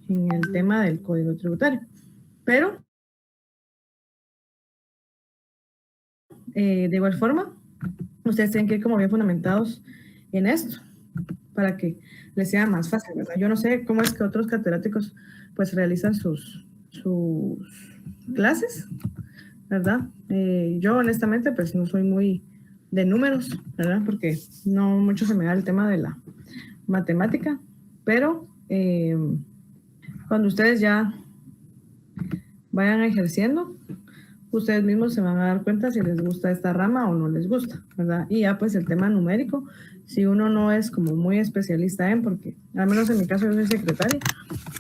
en el tema del Código Tributario. Pero, de igual forma, ustedes tienen que ir como bien fundamentados en esto, para que les sea más fácil, ¿verdad? Yo no sé cómo es que otros catedráticos pues realizan sus clases, ¿verdad? Yo honestamente pues no soy muy de números, ¿verdad? Porque no mucho se me da el tema de la matemática, pero cuando ustedes ya vayan ejerciendo, ustedes mismos se van a dar cuenta si les gusta esta rama o no les gusta, ¿verdad? Y ya pues el tema numérico, si uno no es como muy especialista en, porque al menos en mi caso yo soy secretaria,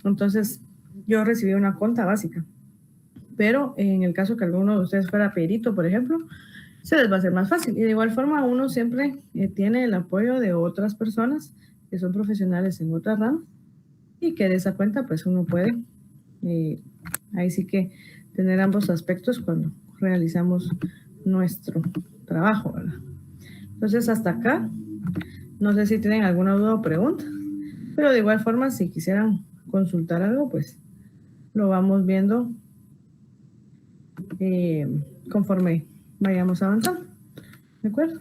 entonces yo recibí una conta básica, pero en el caso que alguno de ustedes fuera perito, por ejemplo, se les va a hacer más fácil. Y de igual forma uno siempre tiene el apoyo de otras personas que son profesionales en otras ramas y que de esa cuenta pues uno puede ahí sí que tener ambos aspectos cuando realizamos nuestro trabajo, ¿verdad? Entonces hasta acá, no sé si tienen alguna duda o pregunta, pero de igual forma si quisieran consultar algo, pues lo vamos viendo conforme vayamos avanzando, ¿de acuerdo?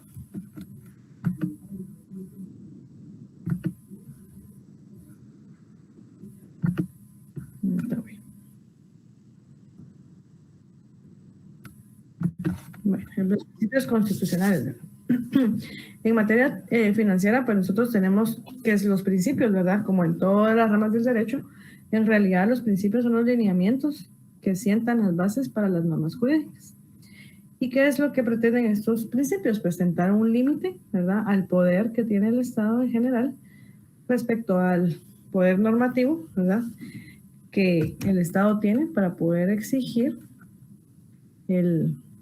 Bueno, los principios constitucionales, ¿verdad? En materia financiera, pues nosotros tenemos que es los principios, ¿verdad? Como en todas las ramas del derecho, en realidad los principios son los lineamientos que sientan las bases para las normas jurídicas. ¿Y qué es lo que pretenden estos principios? Pues sentar un límite, ¿verdad?, al poder que tiene el Estado en general respecto al poder normativo, ¿verdad?, que el Estado tiene para poder exigir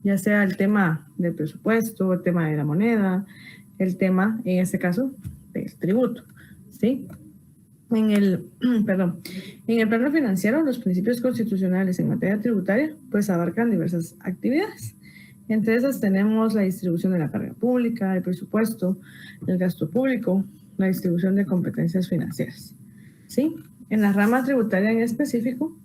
ya sea el tema del presupuesto, el tema de la moneda, el tema, en este caso, del tributo, ¿sí? En el plano financiero, los principios constitucionales en materia tributaria, pues abarcan diversas actividades. Entre esas tenemos la distribución de la carga pública, el presupuesto, el gasto público, la distribución de competencias financieras, ¿sí? En la rama tributaria en específico,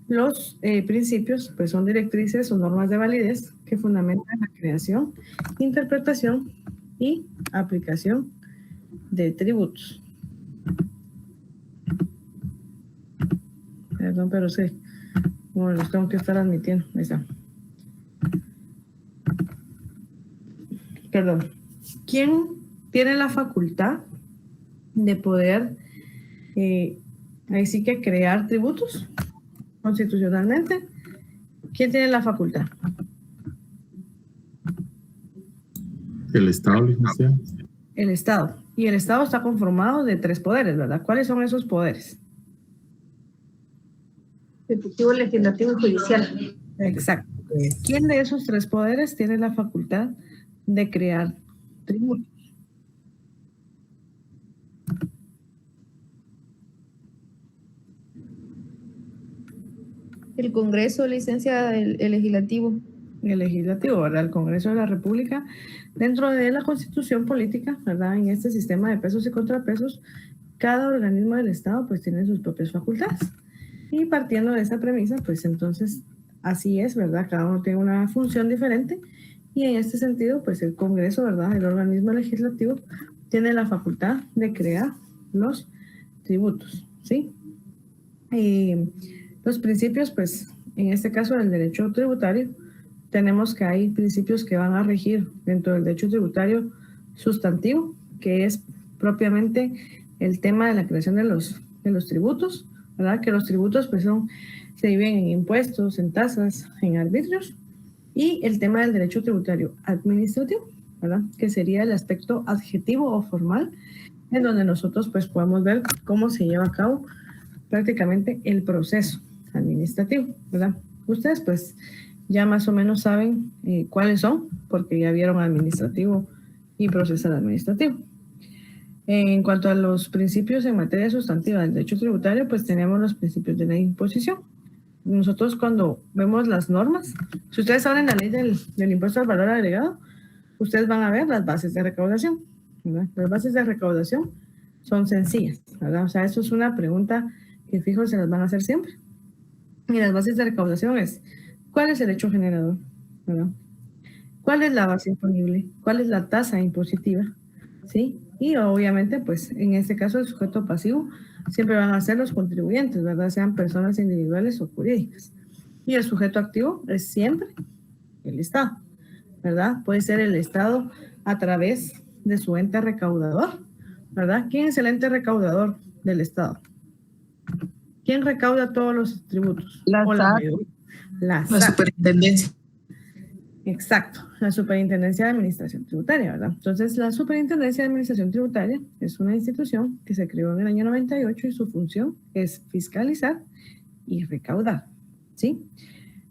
los principios pues son directrices o normas de validez que fundamentan la creación, interpretación y aplicación de tributos. Perdón, pero sí, bueno, los tengo que estar admitiendo. Ahí está. Perdón. ¿Quién tiene la facultad de poder, ahí sí que crear tributos constitucionalmente? ¿Quién tiene la facultad? El Estado, licenciado. El Estado. Y el Estado está conformado de 3 poderes, ¿verdad? ¿Cuáles son esos poderes? Ejecutivo, legislativo y judicial. Exacto. ¿Quién de esos 3 poderes tiene la facultad de crear tributos? El Congreso, licenciada, el legislativo. El legislativo, ¿verdad? El Congreso de la República, dentro de la Constitución política, ¿verdad? En este sistema de pesos y contrapesos, cada organismo del Estado pues tiene sus propias facultades. Y partiendo de esa premisa, pues entonces así es, ¿verdad? Cada uno tiene una función diferente y en este sentido, pues el Congreso, ¿verdad? El organismo legislativo tiene la facultad de crear los tributos, ¿sí? Los principios, pues en este caso del derecho tributario, tenemos que hay principios que van a regir dentro del derecho tributario sustantivo, que es propiamente el tema de la creación de los tributos, ¿verdad? Que los tributos pues se dividen en impuestos, en tasas, en arbitrios, y el tema del derecho tributario administrativo, ¿verdad? Que sería el aspecto adjetivo o formal, en donde nosotros pues podemos ver cómo se lleva a cabo prácticamente el proceso administrativo, ¿verdad? Ustedes pues ya más o menos saben cuáles son, porque ya vieron administrativo y procesal administrativo. En cuanto a los principios en materia sustantiva del derecho tributario, pues tenemos los principios de la imposición. Nosotros cuando vemos las normas, si ustedes abren la ley del impuesto al valor agregado, ustedes van a ver las bases de recaudación, ¿verdad? Las bases de recaudación son sencillas, ¿verdad? O sea, eso es una pregunta que fijo se las van a hacer siempre. Y las bases de recaudación es, ¿cuál es el hecho generador? ¿Verdad? ¿Cuál es la base imponible? ¿Cuál es la tasa impositiva? ¿Sí? Y obviamente, pues en este caso el sujeto pasivo siempre van a ser los contribuyentes, ¿verdad? Sean personas individuales o jurídicas. Y el sujeto activo es siempre el Estado, ¿verdad? Puede ser el Estado a través de su ente recaudador, ¿verdad? ¿Quién es el ente recaudador del Estado? ¿Quién recauda todos los tributos? La SAT. La La SAT. superintendencia. Exacto, la Superintendencia de Administración Tributaria, ¿verdad? Entonces, la Superintendencia de Administración Tributaria es una institución que se creó en el año 98 y su función es fiscalizar y recaudar, ¿sí?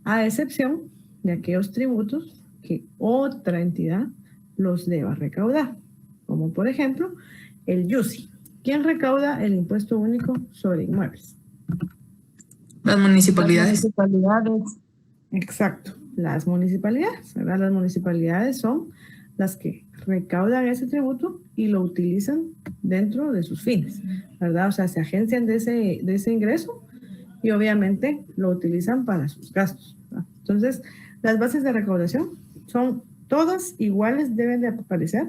A excepción de aquellos tributos que otra entidad los deba recaudar, como por ejemplo el IUSI. ¿Quién recauda el impuesto único sobre inmuebles? Las municipalidades. Las municipalidades. Exacto, las municipalidades, ¿verdad? Las municipalidades son las que recaudan ese tributo y lo utilizan dentro de sus fines, ¿verdad? O sea, se agencian de ese ingreso y obviamente lo utilizan para sus gastos, ¿verdad? Entonces, las bases de recaudación son todas iguales, deben de aparecer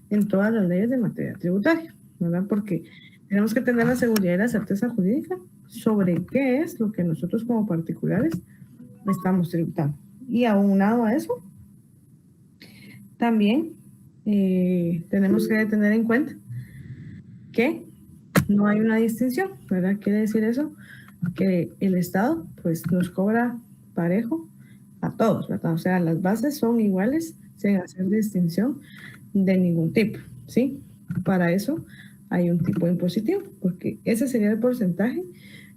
en todas las leyes de materia tributaria, ¿verdad? Porque tenemos que tener la seguridad y la certeza jurídica sobre qué es lo que nosotros como particulares estamos tributando. Y aunado a eso, también tenemos que tener en cuenta que no hay una distinción, ¿verdad? Quiere decir eso que el Estado pues nos cobra parejo a todos, ¿verdad? O sea, las bases son iguales sin hacer distinción de ningún tipo, ¿sí? Para eso hay un tipo impositivo, porque ese sería el porcentaje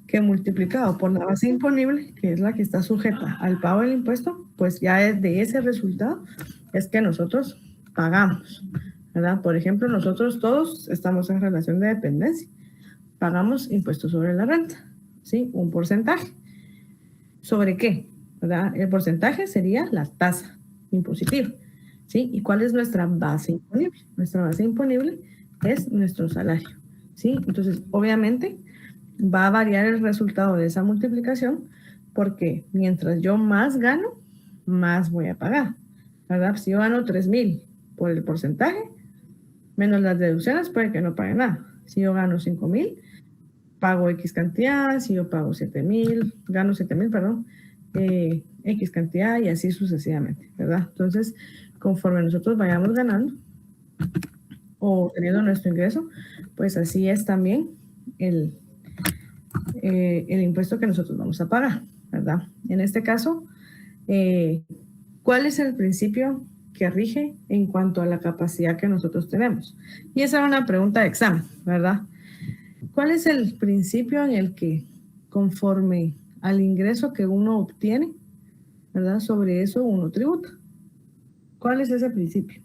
que multiplicado por la base imponible, que es la que está sujeta al pago del impuesto, pues ya es de ese resultado es que nosotros pagamos, ¿verdad? Por ejemplo, nosotros todos estamos en relación de dependencia, pagamos impuestos sobre la renta, ¿sí? Un porcentaje. ¿Sobre qué? ¿Verdad? El porcentaje sería la tasa impositiva, ¿sí? ¿Y cuál es nuestra base imponible? Nuestra base imponible es nuestro salario, ¿sí? Entonces, obviamente, va a variar el resultado de esa multiplicación porque mientras yo más gano, más voy a pagar, ¿verdad? Si yo gano 3,000 por el porcentaje, menos las deducciones, puede que no pague nada. Si yo gano 5,000, pago X cantidad. Si yo pago 7,000, gano 7,000, perdón, X cantidad y así sucesivamente, ¿verdad? Entonces, conforme nosotros vayamos ganando o teniendo nuestro ingreso, pues así es también el impuesto que nosotros vamos a pagar, ¿verdad? En este caso, ¿cuál es el principio que rige en cuanto a la capacidad que nosotros tenemos? Y esa era una pregunta de examen, ¿verdad? ¿Cuál es el principio en el que, conforme al ingreso que uno obtiene, ¿verdad? Sobre eso uno tributa? ¿Cuál es ese principio?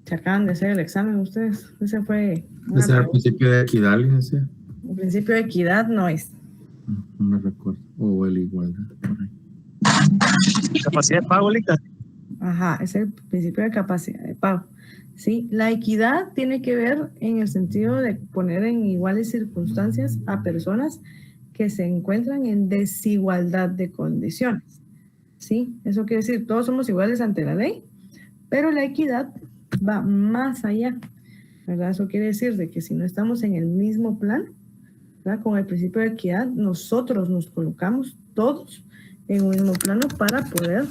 Se acaban de hacer el examen ustedes. Ese fue Ese era el principio de equidad, licenciada. el principio de equidad, no es. No me recuerdo. O el igualdad. Por ahí. Capacidad de pago, Lita. Ajá, es el principio de capacidad de pago. Sí, la equidad tiene que ver en el sentido de poner en iguales circunstancias a personas que se encuentran en desigualdad de condiciones. Sí, eso quiere decir, todos somos iguales ante la ley, pero la equidad va más allá, ¿verdad? Eso quiere decir de que si no estamos en el mismo plano, ¿verdad? Con el principio de equidad, nosotros nos colocamos todos en un mismo plano para poder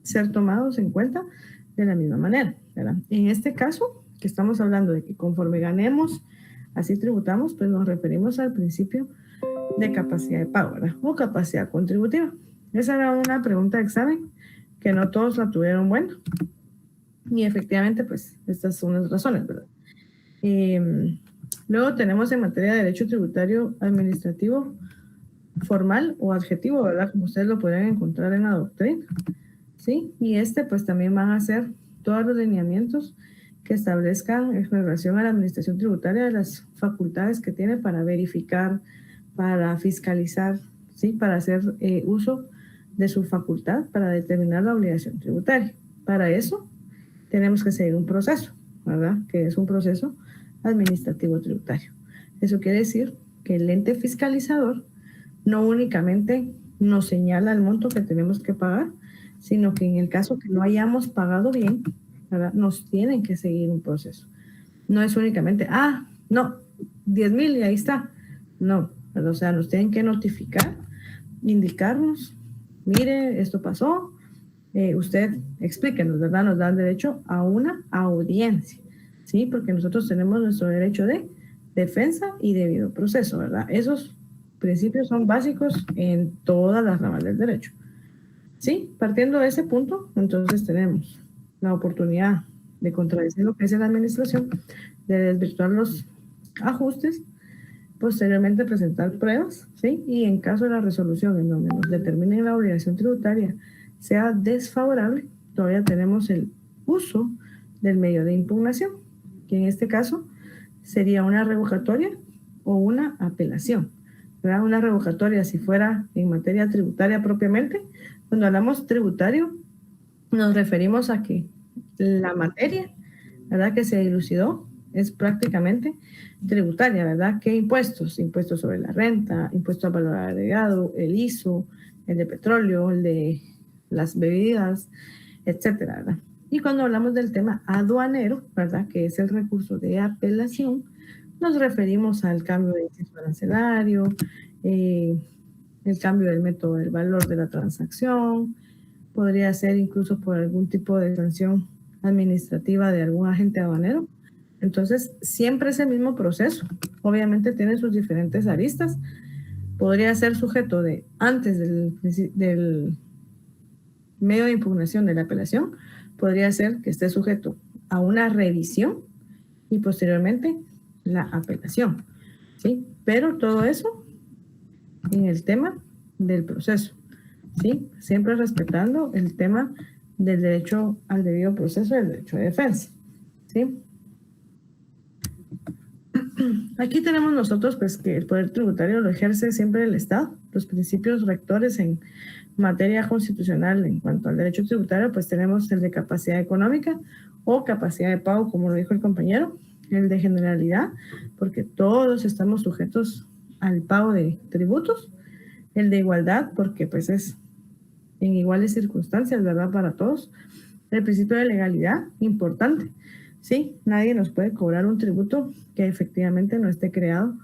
ser tomados en cuenta de la misma manera, ¿verdad? En este caso, que estamos hablando de que conforme ganemos, así tributamos, pues nos referimos al principio de capacidad de pago, ¿verdad? O capacidad contributiva. Esa era una pregunta de examen que no todos la tuvieron buena. Y efectivamente, pues, estas son las razones, ¿verdad? Luego tenemos en materia de derecho tributario administrativo formal o adjetivo, ¿verdad? Como ustedes lo podrían encontrar en la doctrina, ¿sí? Y pues también van a ser todos los lineamientos que establezcan en relación a la administración tributaria de las facultades que tiene para verificar, para fiscalizar, ¿sí? Para hacer uso de su facultad para determinar la obligación tributaria. Para eso tenemos que seguir un proceso, ¿verdad? Que es un proceso administrativo tributario. Eso quiere decir que el ente fiscalizador no únicamente nos señala el monto que tenemos que pagar, sino que en el caso que no hayamos pagado bien, ¿verdad? Nos tienen que seguir un proceso. No es únicamente, no, 10,000 y ahí está. No, ¿verdad? O sea, nos tienen que notificar, indicarnos, mire, esto pasó, usted explíquenos, ¿verdad? Nos dan derecho a una audiencia, ¿sí? Porque nosotros tenemos nuestro derecho de defensa y debido proceso, ¿verdad? Esos principios son básicos en todas las ramas del derecho. Sí, partiendo de ese punto, entonces tenemos la oportunidad de contradecir lo que es la administración, de desvirtuar los ajustes, posteriormente presentar pruebas, ¿sí? Y en caso de la resolución en donde nos determinen la obligación tributaria sea desfavorable, todavía tenemos el uso del medio de impugnación, que en este caso sería una revocatoria o una apelación, ¿verdad? Una revocatoria si fuera en materia tributaria propiamente. Cuando hablamos tributario, nos referimos a que la materia, ¿verdad?, que se dilucidó es prácticamente tributaria, ¿verdad? ¿Qué impuestos? Impuestos sobre la renta, impuesto al valor agregado, el ISO, el de petróleo, el de las bebidas, etcétera, ¿verdad? Y cuando hablamos del tema aduanero, ¿verdad?, que es el recurso de apelación, nos referimos al cambio de incienso arancelario, el cambio del método del valor de la transacción, podría ser incluso por algún tipo de sanción administrativa de algún agente aduanero. Entonces, siempre es el mismo proceso. Obviamente tiene sus diferentes aristas. Podría ser sujeto de, antes del medio de impugnación de la apelación, podría ser que esté sujeto a una revisión y posteriormente la apelación, ¿sí? Pero todo eso en el tema del proceso, ¿sí? Siempre respetando el tema del derecho al debido proceso y el derecho de defensa, ¿sí? Aquí tenemos nosotros pues que el poder tributario lo ejerce siempre el Estado. Los principios rectores en materia constitucional en cuanto al derecho tributario, pues tenemos el de capacidad económica o capacidad de pago, como lo dijo el compañero, el de generalidad, porque todos estamos sujetos al pago de tributos, el de igualdad, porque pues es en iguales circunstancias, ¿verdad?, para todos, el principio de legalidad, importante. Sí, nadie nos puede cobrar un tributo que efectivamente no esté creado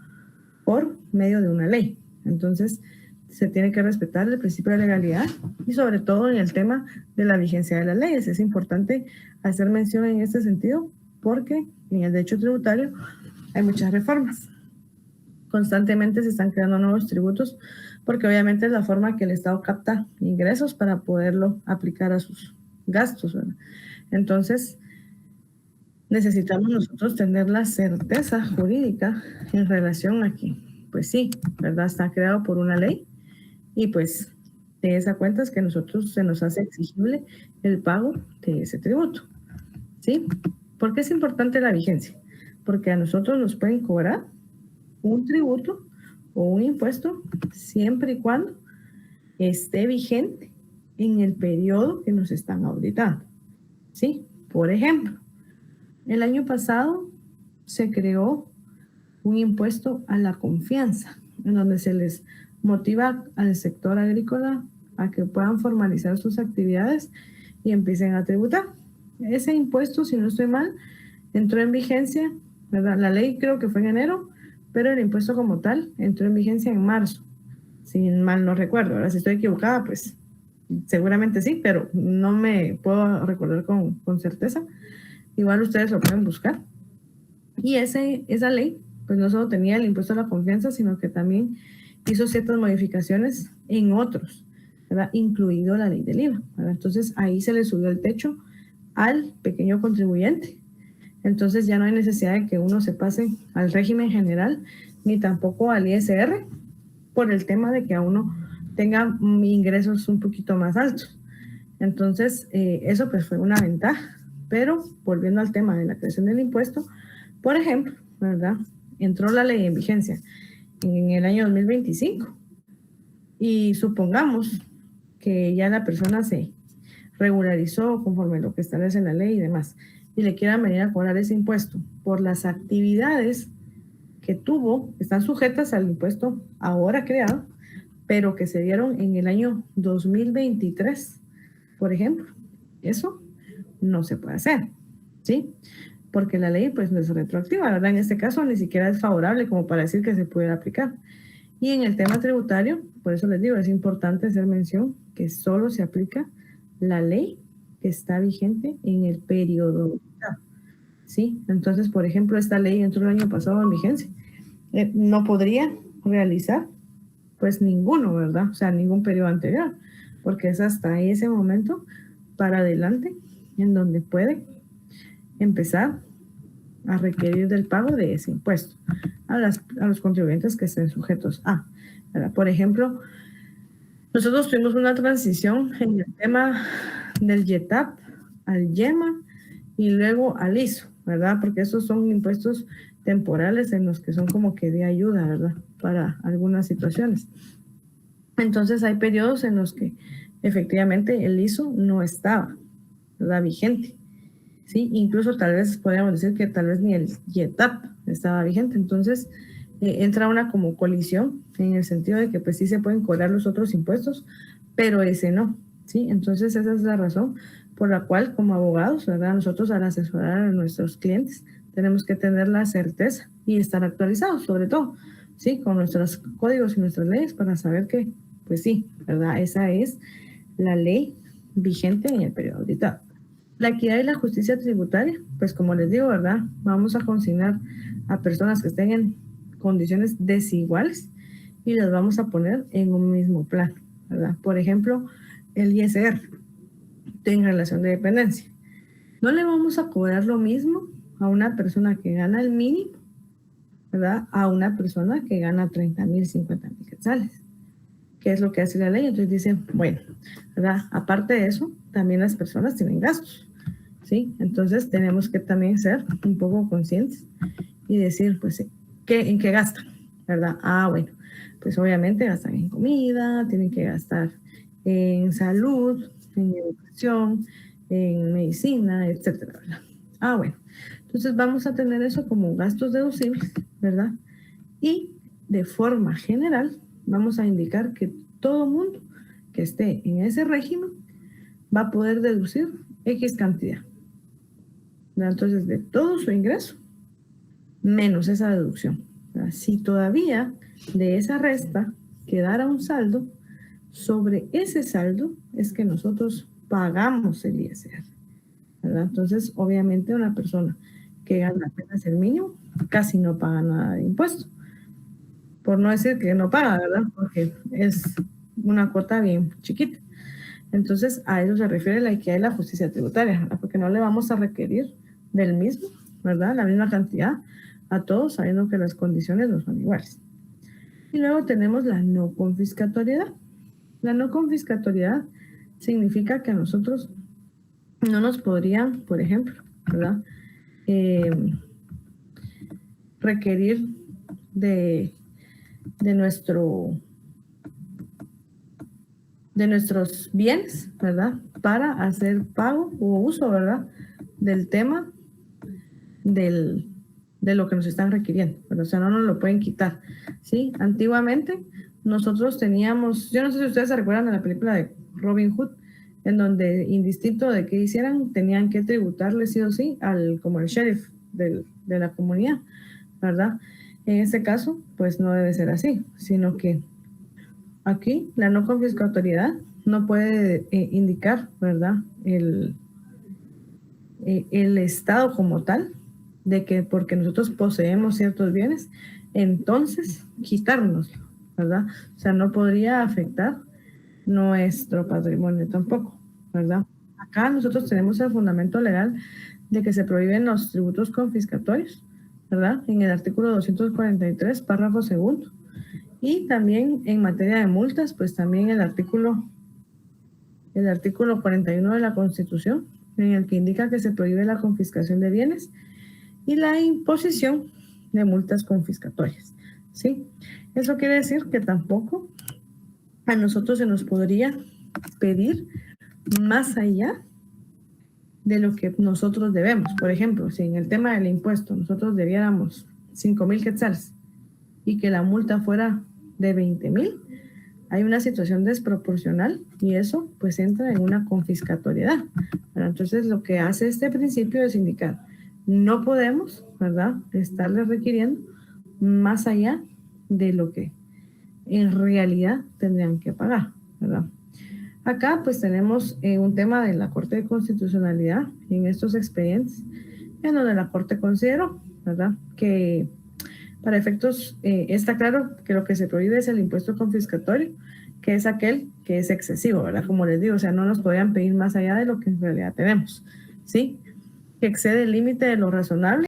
por medio de una ley. Entonces, se tiene que respetar el principio de legalidad y sobre todo en el tema de la vigencia de las leyes. Es importante hacer mención en este sentido porque en el derecho tributario hay muchas reformas. Constantemente se están creando nuevos tributos porque obviamente es la forma que el Estado capta ingresos para poderlo aplicar a sus gastos, ¿verdad? Entonces, necesitamos nosotros tener la certeza jurídica en relación a que, pues sí, ¿verdad?, está creado por una ley y pues de esa cuenta es que nosotros se nos hace exigible el pago de ese tributo, ¿sí? ¿Por qué es importante la vigencia? Porque a nosotros nos pueden cobrar un tributo o un impuesto siempre y cuando esté vigente en el periodo que nos están auditando, ¿sí? Por ejemplo, el año pasado se creó un impuesto a la confianza, en donde se les motiva al sector agrícola a que puedan formalizar sus actividades y empiecen a tributar. Ese impuesto, si no estoy mal, entró en vigencia, ¿verdad? La ley creo que fue en enero, pero el impuesto como tal entró en vigencia en marzo, si mal no recuerdo. Ahora, si estoy equivocada, pues seguramente sí, pero no me puedo recordar con certeza. Igual ustedes lo pueden buscar. Y esa ley, pues no solo tenía el impuesto a la confianza, sino que también hizo ciertas modificaciones en otros, ¿verdad?, incluido la ley del IVA, ¿verdad? Entonces ahí se le subió el techo al pequeño contribuyente. Entonces ya no hay necesidad de que uno se pase al régimen general, ni tampoco al ISR, por el tema de que a uno tenga ingresos un poquito más altos. Entonces, eso pues fue una ventaja. Pero volviendo al tema de la creación del impuesto, por ejemplo, ¿verdad?, entró la ley en vigencia en el año 2025 y supongamos que ya la persona se regularizó conforme lo que establece la ley y demás, y le quieran venir a cobrar ese impuesto por las actividades que tuvo, que están sujetas al impuesto ahora creado, pero que se dieron en el año 2023, por ejemplo. Eso no se puede hacer, ¿sí? Porque la ley pues no es retroactiva, ¿verdad? En este caso ni siquiera es favorable como para decir que se puede aplicar. Y en el tema tributario, por eso les digo, es importante hacer mención que solo se aplica la ley que está vigente en el periodo, ¿sí? Entonces, por ejemplo, esta ley entró el año pasado en vigencia. No podría realizar pues ninguno, ¿verdad? O sea, ningún periodo anterior, porque es hasta ese momento para adelante en donde puede empezar a requerir del pago de ese impuesto a los contribuyentes que estén sujetos a, ¿verdad? Por ejemplo, nosotros tuvimos una transición en el tema del YETAP al YEMA y luego al ISO, ¿verdad? Porque esos son impuestos temporales en los que son como que de ayuda, ¿verdad? Para algunas situaciones. Entonces hay periodos en los que efectivamente el ISO no estaba, ¿verdad? Vigente, ¿sí? Incluso tal vez podríamos decir que tal vez ni el YETAP estaba vigente. Entonces entra una como colisión en el sentido de que pues sí se pueden cobrar los otros impuestos, pero ese no, ¿sí? Entonces esa es la razón por la cual como abogados, ¿verdad? Nosotros al asesorar a nuestros clientes tenemos que tener la certeza y estar actualizados sobre todo, ¿sí? Con nuestros códigos y nuestras leyes para saber que pues sí, ¿verdad? Esa es la ley vigente en el periodo auditado. La equidad y la justicia tributaria, pues como les digo, ¿verdad? Vamos a consignar a personas que estén en condiciones desiguales y las vamos a poner en un mismo plan, ¿verdad? Por ejemplo, el ISR en relación de dependencia. No le vamos a cobrar lo mismo a una persona que gana el mínimo, ¿verdad? A una persona que gana 30,000, 50,000 quetzales. ¿Qué es lo que hace la ley? Entonces dicen, bueno, ¿verdad? Aparte de eso, también las personas tienen gastos, ¿sí? Entonces tenemos que también ser un poco conscientes y decir, pues, ¿en qué gastan? ¿Verdad? Bueno, pues obviamente gastan en comida, tienen que gastar en salud, en educación, en medicina, etcétera, ¿verdad? Bueno, entonces vamos a tener eso como gastos deducibles, ¿verdad? Y de forma general vamos a indicar que todo mundo que esté en ese régimen va a poder deducir X cantidad, ¿verdad? Entonces de todo su ingreso menos esa deducción, ¿verdad? Si todavía de esa resta quedara un saldo, sobre ese saldo es que nosotros pagamos el ISR, ¿verdad? Entonces obviamente una persona que gana apenas el mínimo casi no paga nada de impuesto, por no decir que no paga, ¿verdad? Porque es una cuota bien chiquita. Entonces a eso se refiere la equidad y la justicia tributaria, ¿verdad? Porque no le vamos a requerir del mismo, ¿verdad? La misma cantidad a todos, sabiendo que las condiciones no son iguales. Y luego tenemos la no confiscatoriedad. La no confiscatoriedad significa que a nosotros no nos podrían, por ejemplo, ¿verdad? Requerir de nuestros bienes, ¿verdad? Para hacer pago o uso, ¿verdad? Del tema de lo que nos están requiriendo, ¿verdad? O sea, no nos lo pueden quitar, ¿sí? Antiguamente nosotros teníamos, yo no sé si ustedes se recuerdan de la película de Robin Hood, en donde indistinto de qué hicieran, tenían que tributarle sí o sí como el sheriff de la comunidad, ¿verdad? En este caso, pues no debe ser así, sino que aquí la no confiscatoriedad no puede indicar, ¿verdad? El Estado como tal, de que porque nosotros poseemos ciertos bienes, entonces quitarnos, ¿verdad? O sea, no podría afectar nuestro patrimonio tampoco, ¿verdad? Acá nosotros tenemos el fundamento legal de que se prohíben los tributos confiscatorios, ¿verdad? En el artículo 243, párrafo segundo. Y también en materia de multas, pues también el artículo 41 de la Constitución, en el que indica que se prohíbe la confiscación de bienes y la imposición de multas confiscatorias, ¿sí? Eso quiere decir que tampoco a nosotros se nos podría pedir más allá de lo que nosotros debemos. Por ejemplo, si en el tema del impuesto nosotros debiéramos 5,000 quetzales y que la multa fuera de 20,000, hay una situación desproporcional y eso pues entra en una confiscatoriedad. Entonces lo que hace este principio es indicar, no podemos, ¿verdad?, estarle requiriendo más allá de lo que en realidad tendrían que pagar, ¿verdad? Acá pues tenemos un tema de la Corte de Constitucionalidad en estos expedientes, en donde la Corte consideró, ¿verdad?, que para efectos, está claro que lo que se prohíbe es el impuesto confiscatorio, que es aquel que es excesivo, ¿verdad? Como les digo, o sea, no nos podían pedir más allá de lo que en realidad tenemos, ¿sí? Que excede el límite de lo razonable.